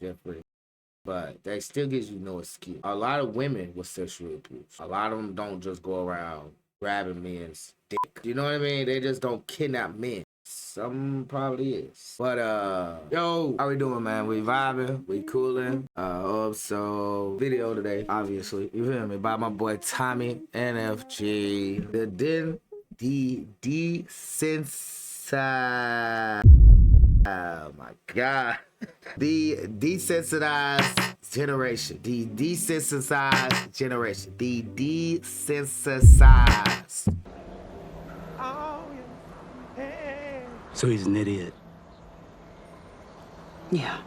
different, but that still gives you no excuse. A lot of women were sexually abused. A lot of them don't just go around grabbing men's dick. You know what I mean? They just don't kidnap men. Some probably is. But yo, how we doing, man? We vibing, we cooling. So video today, obviously. You feel me? By my boy Tommy NFG. The desensitized. Oh my god. The desensitized generation. The desensitized generation. The desensitized. So he's an idiot. Yeah.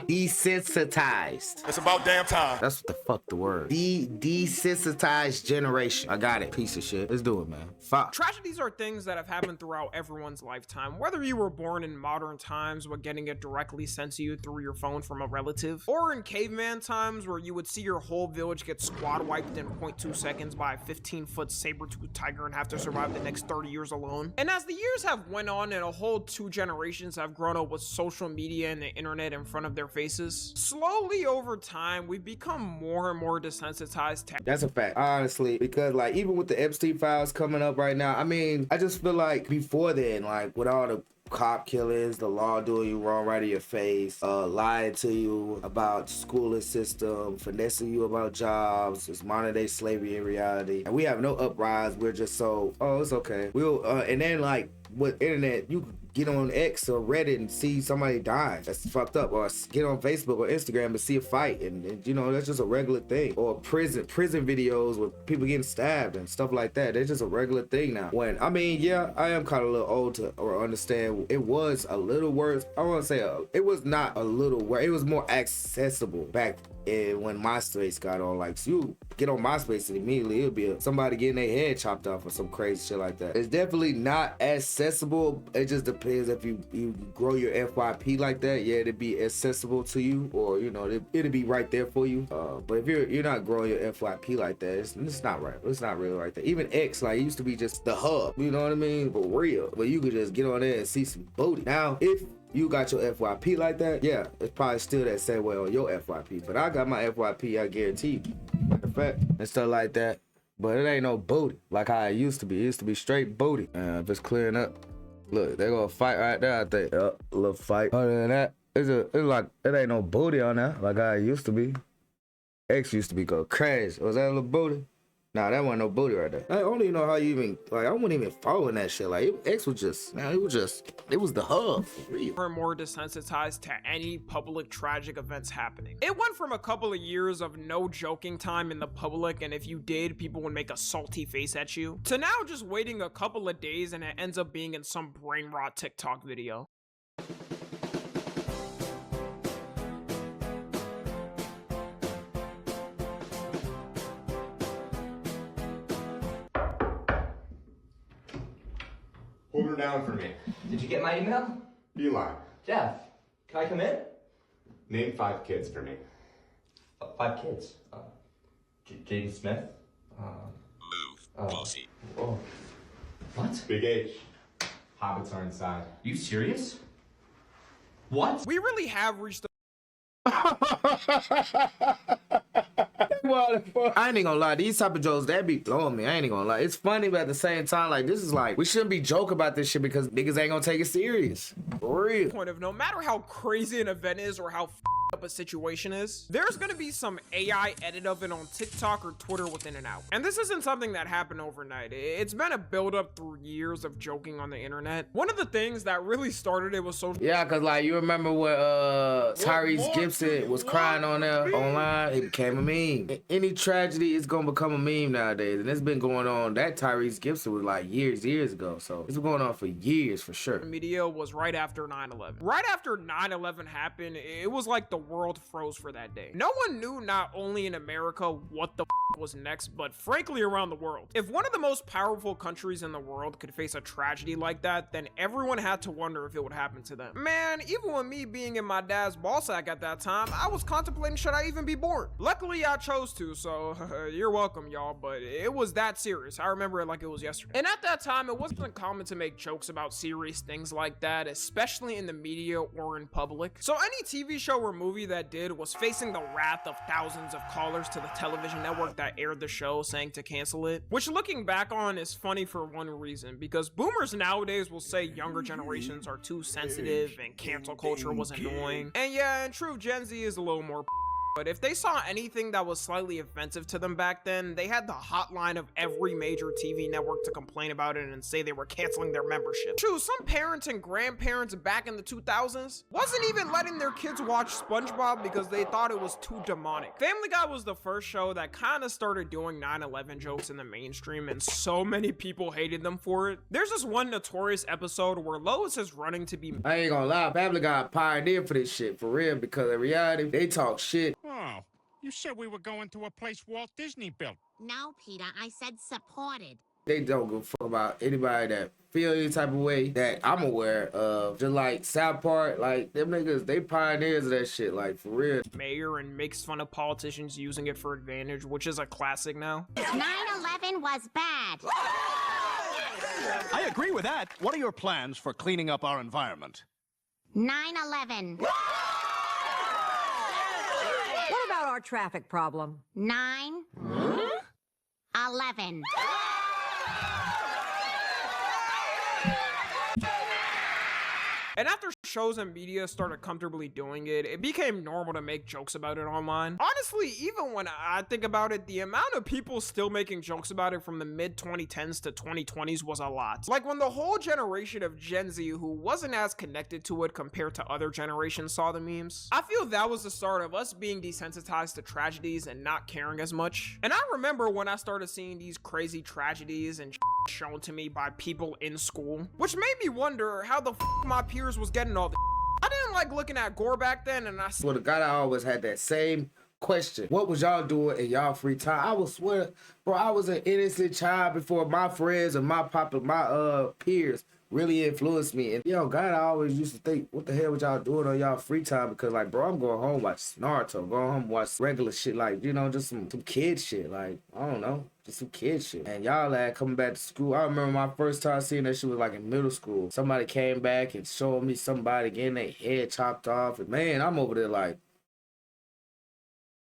Desensitized. It's about damn time. That's what the fuck the word. The desensitized generation. I got it. Piece of shit. Let's do it, man. Fuck. Tragedies are things that have happened throughout everyone's lifetime. Whether you were born in modern times where getting it directly sent to you through your phone from a relative, or in caveman times where you would see your whole village get squad wiped in 0.2 seconds by a 15-foot saber-toothed tiger and have to survive the next 30 years alone. And as the years have went on and a whole 2 generations have grown up with social media and the internet in front of their faces, slowly over time we've become more and more desensitized to— That's a fact, honestly, because like even with the Epstein files coming up right now, I mean, I just feel like before then, like with all the cop killings, the law doing you wrong right in your face, lying to you about the schooling system, finessing you about jobs, it's modern day slavery in reality, and we have no uprise. We're just so, oh, it's okay. We'll and then like with internet, you get on X or Reddit and see somebody dying. That's fucked up. Or get on Facebook or Instagram and see a fight, and you know, that's just a regular thing. Or prison videos with people getting stabbed and stuff like that. It's just a regular thing now. When, I mean, yeah, I am kind of a little old to or understand it was a little worse. I want to say it was not a little worse. It was more accessible back when MySpace got on. Like, so you get on MySpace and immediately it'll be somebody getting their head chopped off or some crazy shit like that. It's definitely not accessible. It just depends if you grow your FYP like that. Yeah, it'd be accessible to you, or you know, it'd be right there for you. But if you're not growing your FYP like that, it's not right. It's not really right there. Even X, like, it used to be just the hub. You know what I mean? But real. But you could just get on there and see some booty. Now, if you got your FYP like that, yeah, it's probably still that same way on your FYP. But I got my FYP, I guarantee you. Matter of fact, and stuff like that. But it ain't no booty like how it used to be. It used to be straight booty. If it's clearing up, look, they're gonna fight right there, I think. Yep, a little fight. Other than that, it's like, it ain't no booty on there like how it used to be. X used to be go crazy. Was that a little booty? Nah, that wasn't no booty right there. I don't even know how you even, like, I wouldn't even follow in that shit. Like, X was just, man, it was the hub for real. More and more desensitized to any public tragic events happening. It went from a couple of years of no joking time in the public, and if you did, people would make a salty face at you, to now just waiting a couple of days and it ends up being in some brain rot TikTok video. Hold her down for me. Did you get my email? Eli, Jeff, can I come in? name 5 kids for me. 5 kids. Jaden Smith. Pussy. Oh. What? Big H. Hobbits are inside. You serious? What? We really have reached I ain't gonna lie, these type of jokes, that be throwing me. I ain't gonna lie. It's funny, but at the same time, like, this is like, we shouldn't be joking about this shit because niggas ain't gonna take it serious. For real. point of no matter how crazy an event is or how up a situation is, there's gonna be some AI edit of it on TikTok or Twitter within an hour. And this isn't something that happened overnight. It's been a build-up through years of joking on the internet. One of the things that really started it was social— Yeah, cause like, you remember when Tyrese Gibson was crying on there online, it became a meme. Any tragedy is gonna become a meme nowadays, and it's been going on. That Tyrese Gibson was like years ago, so it's been going on for years for sure. media was right after 9/11. Right after 9/11 happened, it was like the world froze for that day. No one knew, not only in America, what the was next, but frankly around the world. If one of the most powerful countries in the world could face a tragedy like that, then everyone had to wonder if it would happen to them. Man, even with me being in my dad's ballsack at that time, I was contemplating should I even be born. Luckily I chose to, so you're welcome y'all, but it was that serious. I remember it like it was yesterday. And at that time, it wasn't common to make jokes about serious things like that, especially in the media or in public. So any TV show or movie that did was facing the wrath of thousands of callers to the television network that aired the show saying to cancel it, which looking back on is funny for one reason, because boomers nowadays will say younger generations are too sensitive and cancel culture was annoying. And yeah, in truth, Gen Z is a little more but if they saw anything that was slightly offensive to them back then, they had the hotline of every major TV network to complain about it and say they were canceling their membership. True, some parents and grandparents back in the 2000s wasn't even letting their kids watch SpongeBob because they thought it was too demonic. Family Guy was the first show that kind of started doing 9/11 jokes in the mainstream, and so many people hated them for it. There's this one notorious episode where Lois is running to be— I ain't gonna lie, Family Guy pioneered for this shit, for real, because in reality, they talk shit. Oh, you said we were going to a place Walt Disney built. No, Peter, I said supported. They don't give a fuck about anybody that feel any type of way that I'm aware of. Just like South Park, like them niggas, they pioneers of that shit, like for real. Mayor and makes fun of politicians using it for advantage, which is a classic now. 9/11 was bad. I agree with that. What are your plans for cleaning up our environment? 9/11. What about our traffic problem? 9/11. And after shows and media started comfortably doing it, it became normal to make jokes about it online. Honestly, even when I think about it, the amount of people still making jokes about it from the mid-2010s to 2020s was a lot. Like when the whole generation of Gen Z who wasn't as connected to it compared to other generations saw the memes. I feel that was the start of us being desensitized to tragedies and not caring as much. And I remember when I started seeing these crazy tragedies and shown to me by people in school, which made me wonder how the my peers was getting all the I didn't like looking at gore back then, and I Well, the guy, I always had that same question. What was y'all doing in y'all free time? I was swear, bro, I was an innocent child before my friends and my peers really influenced me. And yo, God, I always used to think, what the hell was y'all doing on y'all free time? Because like, bro, I'm going home watch Naruto, going home watch regular shit, like, you know, just some kid shit, like, I don't know, just some kid shit. And y'all had coming back to school. I remember my first time seeing that shit was like in middle school. Somebody came back and showed me somebody getting their head chopped off, and man, I'm over there like,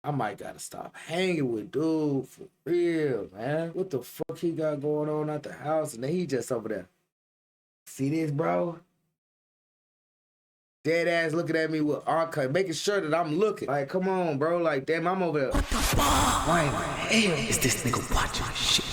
I might gotta stop hanging with dude for real, man. What the fuck he got going on at the house? And then he just over there. See this, bro? Dead ass looking at me with archive, making sure that I'm looking. Like, come on, bro. Like, damn, I'm over there. What the fuck? Why in the hell is this nigga watching shit?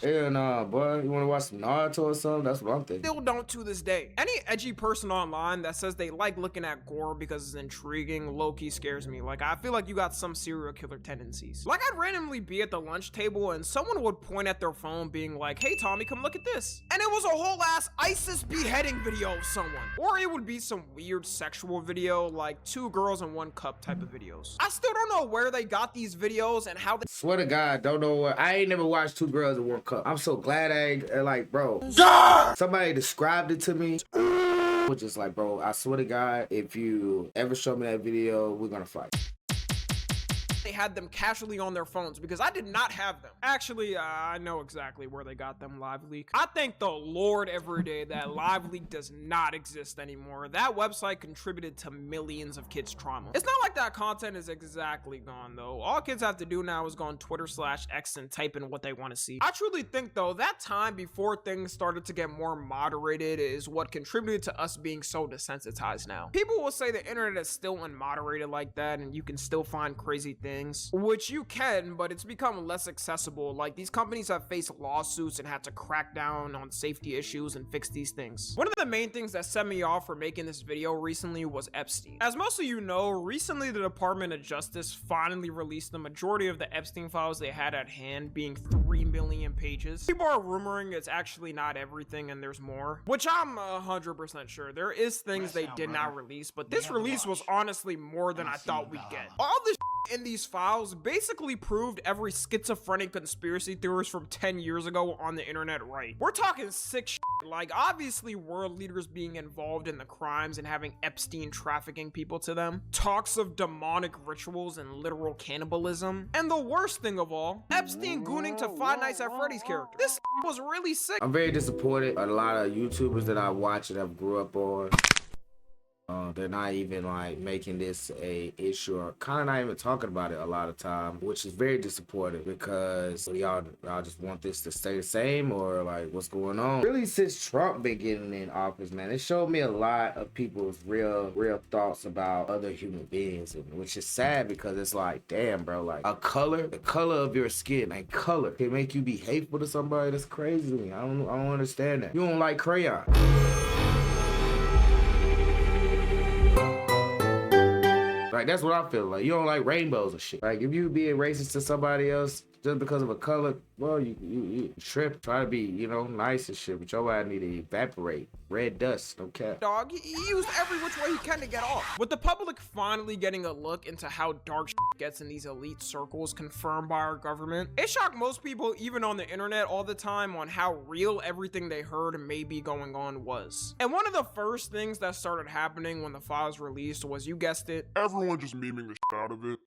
Hell nah, boy. You wanna watch some Naruto or something? That's what I'm thinking. still don't to this day. Any edgy person online that says they like looking at gore because it's intriguing low-key scares me. Like, I feel like you got some serial killer tendencies. Like, I'd randomly be at the lunch table and someone would point at their phone being like, hey Tommy, come look at this. And it was a whole ass ISIS beheading video of someone. Or it would be some weird sexual video, like 2 girls in 1 cup type of videos. I still don't know where they got these videos and how they— Swear to God, don't know what. I ain't never watched 2 girls in 1 cup. I'm so glad I ain't, like, bro. Somebody described it to me. Which is like, bro, I swear to God, if you ever show me that video, we're gonna fight. they had them casually on their phones because I did not have them. Actually, I know exactly where they got them, Live Leak. I thank the Lord every day that Live Leak does not exist anymore. That website contributed to millions of kids' trauma. It's not like that content is exactly gone though. All kids have to do now is go on Twitter/X and type in what they want to see. I truly think though, that time before things started to get more moderated is what contributed to us being so desensitized now. People will say the internet is still unmoderated like that and you can still find crazy things things, which you can, but it's become less accessible. Like, these companies have faced lawsuits and had to crack down on safety issues and fix these things. One of the main things that set me off for making this video recently was Epstein. As most of you know, recently the Department of Justice finally released the majority of the Epstein files they had at hand, being 3 million pages. People are rumoring it's actually not everything and there's more, which I'm 100% sure. There is things they did not release, but this release was honestly more than I thought we'd get. All this in these files basically proved every schizophrenic conspiracy theorist from 10 years ago on the internet right. We're talking sick shit, like obviously world leaders being involved in the crimes and having Epstein trafficking people to them, talks of demonic rituals and literal cannibalism, and the worst thing of all, Epstein gooning to Five Nights at Freddy's character. This was really sick. I'm very disappointed. A lot of YouTubers that I watch and I've grew up on, they're not even like making this a issue or kind of not even talking about it a lot of time, which is very disappointing because y'all just want this to stay the same or like what's going on. Really, since Trump been getting in office, man, it showed me a lot of people's real thoughts about other human beings, which is sad because it's like, damn, bro, like the color of your skin, like color can make you be hateful to somebody. That's crazy to me. I don't understand that. You don't like crayon. Like, that's what I feel like. You don't like rainbows and shit. Like, if you being racist to somebody else just because of a color, well, you trip. Try to be, you know, nice and shit, but your ass need to evaporate. Red dust, no cap. Dog, he used every which way he can to get off. With the public finally getting a look into how dark shit gets in these elite circles confirmed by our government, it shocked most people, even on the internet all the time, on how real everything they heard may be going on was. And one of the first things that started happening when the files released was, you guessed it, everyone just memeing the shit out of it.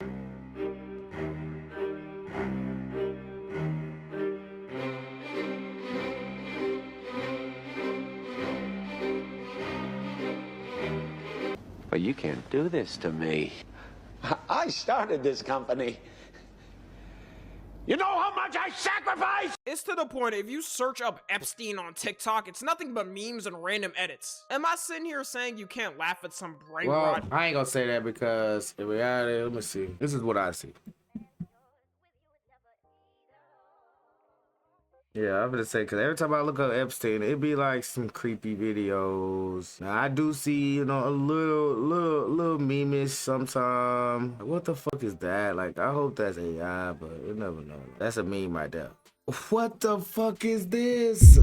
But you can't do this to me. I started this company. You know how much I sacrificed? It's to the point, if you search up Epstein on TikTok, it's nothing but memes and random edits. Am I sitting here saying you can't laugh at some brain Well, rot? I ain't gonna say that because in reality, let me see. This is what I see. Yeah, I'm gonna say, because every time I look up Epstein, it'd be like some creepy videos. Now, I do see, you know, a little memeish sometimes. What the fuck is that? Like, I hope that's AI, but you never know. That's a meme right there. What the fuck is this?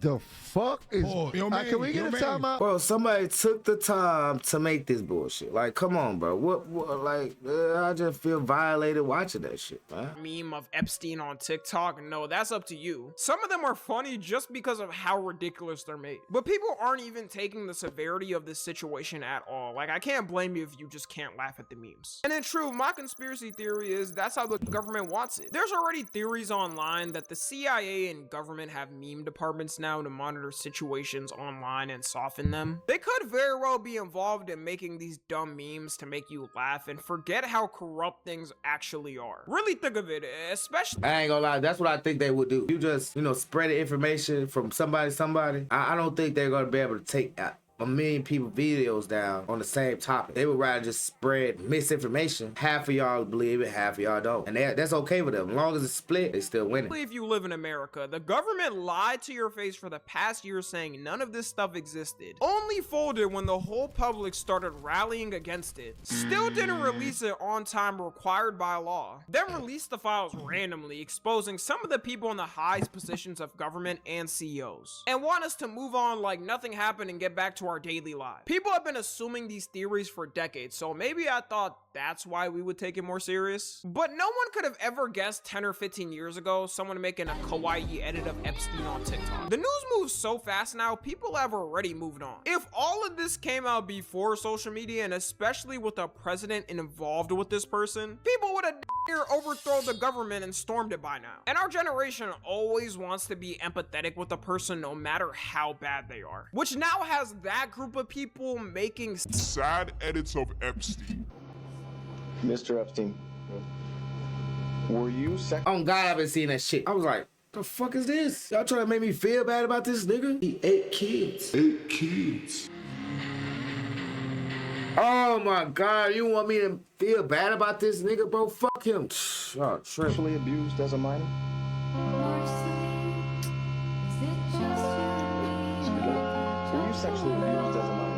The fuck is... can we get a timeout? Bro, somebody took the time to make this bullshit. Like, come on, bro. What like, I just feel violated watching that shit, man. Meme of Epstein on TikTok? No, that's up to you. Some of them are funny just because of how ridiculous they're made. But people aren't even taking the severity of this situation at all. Like, I can't blame you if you just can't laugh at the memes. And in true, my conspiracy theory is that's how the government wants it. There's already theories online that the CIA and government have meme departments now to monitor situations online and soften them. They could very well be involved in making these dumb memes to make you laugh and forget how corrupt things actually are. Really think of it, especially... I ain't gonna lie, that's what I think they would do. You just, you know, spread the information from somebody. I don't think they're gonna be able to take a million people videos down on the same topic. They would rather just spread misinformation. Half of y'all believe it, half of y'all don't. And that's okay with them. As long as it's split, they still winning. If you live in America, the government lied to your face for the past year saying none of this stuff existed. Only folded when the whole public started rallying against it. Still didn't release it on time required by law. Then released the files randomly, exposing some of the people in the highest positions of government and CEOs. And want us to move on like nothing happened and get back to our daily lives. People have been assuming these theories for decades, so maybe I thought that's why we would take it more serious. But no one could have ever guessed 10 or 15 years ago someone making a kawaii edit of Epstein on TikTok. The news moves so fast now, people have already moved on. If all of this came out before social media, and especially with a president involved with this person, people would have overthrown the government and stormed it by now. And our generation always wants to be empathetic with a person no matter how bad they are, which now has that group of people making sad edits of Epstein. Mr. Epstein, were you Oh God, I've been seeing that shit. I was like, the fuck is this? Y'all trying to make me feel bad about this nigga? He 8 kids. 8 kids. Oh my God, you want me to feel bad about this nigga, bro? Fuck him. Oh, shrimp. Sexually abused as a minor? Were you sexually abused as a minor?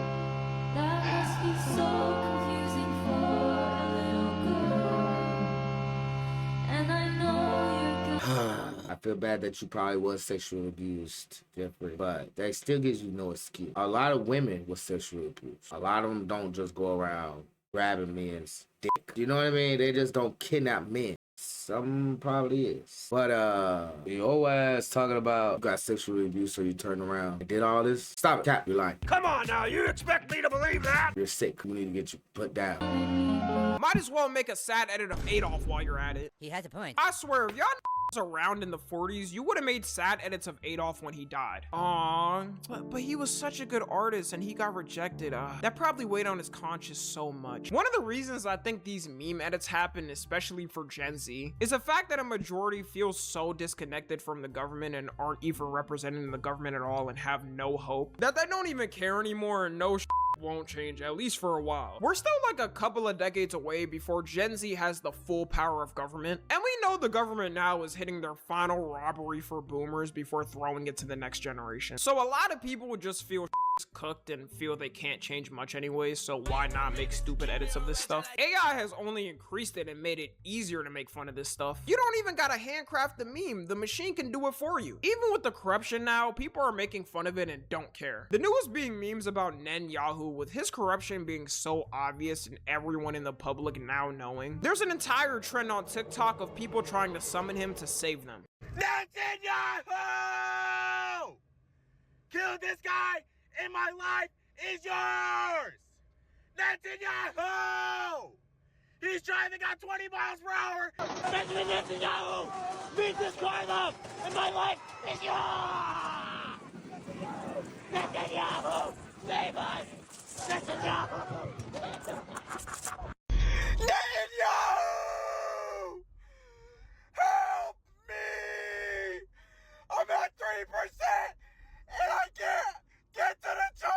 I feel bad that you probably was sexually abused, Jeffrey, but that still gives you no excuse. A lot of women were sexually abused. A lot of them don't just go around grabbing men's dick. You know what I mean? They just don't kidnap men. Some probably is. But your ass talking about you got sexually abused, so you turned around and did all this. Stop it, Cap. You're lying. Come on now, you expect me to believe that? You're sick. We need to get you put down. Might as well make a sad edit of Adolf while you're at it. He has a point. I swear, if y'all around in the 40s, you would have made sad edits of Adolf when he died. Aww, but he was such a good artist and he got rejected. That probably weighed on his conscience so much. One of the reasons I think these meme edits happen, especially for Gen Z, is the fact that a majority feels so disconnected from the government and aren't even representing the government at all and have no hope that they don't even care anymore, and no won't change, at least for a while. We're still like a couple of decades away before Gen Z has the full power of government, and we know the government now is hitting their final robbery for boomers before throwing it to the next generation. So a lot of people would just feel cooked and feel they can't change much anyway, so why not make stupid edits of this stuff? AI has only increased it and made it easier to make fun of this stuff. You don't even gotta handcraft the meme, the machine can do it for you. Even with the corruption now, people are making fun of it and don't care. The newest being memes about Netanyahu, with his corruption being so obvious and everyone in the public now knowing. There's an entire trend on TikTok of people trying to summon him to save them. Netanyahu! Kill this guy in my life is yours! Netanyahu! He's driving at 20 miles per hour! Benjamin Netanyahu! Beat this crime up! And my life is yours! Netanyahu! Save us! Netanyahu! Netanyahu! Help me! I'm at 3% and I can't get to the charger!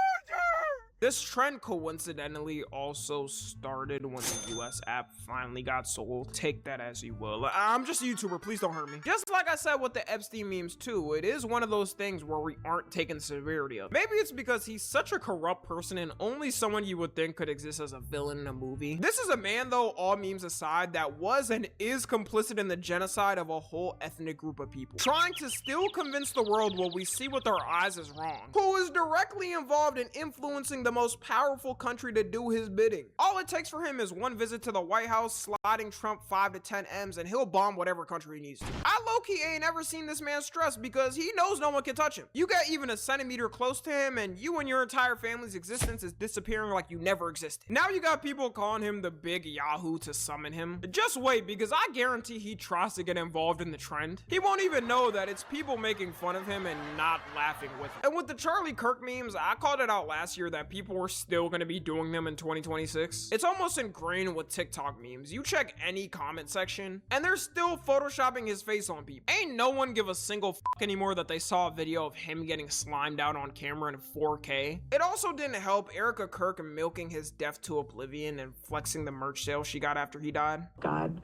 This trend coincidentally also started when the US app finally got sold. Take that as you will. I'm just a YouTuber, please don't hurt me. Just like I said with the Epstein memes too, it is one of those things where we aren't taking severity of. Maybe it's because he's such a corrupt person and only someone you would think could exist as a villain in a movie. This is a man though, all memes aside, that was and is complicit in the genocide of a whole ethnic group of people. Trying to still convince the world what we see with our eyes is wrong. Who is directly involved in influencing the most powerful country to do his bidding. All it takes for him is one visit to the White House, sliding Trump 5 to 10 M's, and he'll bomb whatever country he needs to. I low-key ain't ever seen this man stressed because he knows no one can touch him. You get even a centimeter close to him and you and your entire family's existence is disappearing like you never existed. Now you got people calling him the big Yahoo to summon him. Just wait, because I guarantee he tries to get involved in the trend. He won't even know that it's people making fun of him and not laughing with him. And with the Charlie Kirk memes, I called it out last year that people were still gonna be doing them in 2026. It's almost ingrained with TikTok memes. You check any comment section and they're still photoshopping his face on people. Ain't no one give a single fuck anymore that they saw a video of him getting slimed out on camera in 4K. It also didn't help Erica Kirk milking his death to oblivion and flexing the merch sale she got after he died. God,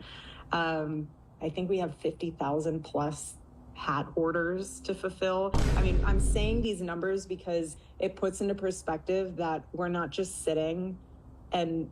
I think we have 50,000 plus hat orders to fulfill. I mean, I'm saying these numbers because it puts into perspective that we're not just sitting and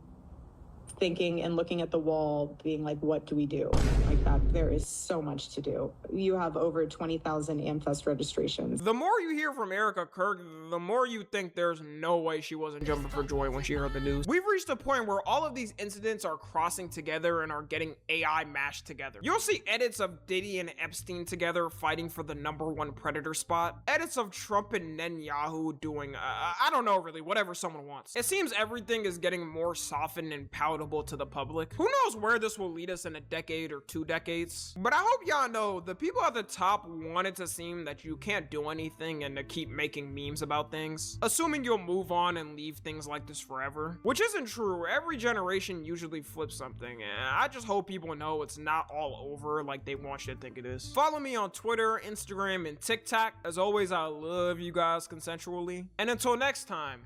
thinking and looking at the wall being like, what do we do? Like that, there is so much to do. You have over 20,000 AmFest registrations. The more you hear from Erica Kirk, the more you think there's no way she wasn't jumping for joy when she heard the news. We've reached a point where all of these incidents are crossing together and are getting AI mashed together. You'll see edits of Diddy and Epstein together fighting for the #1 predator spot. Edits of Trump and Netanyahu doing, I don't know really, whatever someone wants. It seems everything is getting more softened and palatable to the public. Who knows where this will lead us in a decade or 2 decades? But I hope y'all know the people at the top want it to seem that you can't do anything and to keep making memes about things, assuming you'll move on and leave things like this forever. Which isn't true. Every generation usually flips something, and I just hope people know it's not all over like they want you to think it is. Follow me on Twitter, Instagram, and TikTok. As always, I love you guys consensually. And until next time,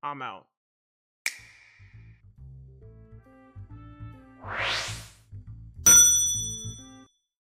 I'm out.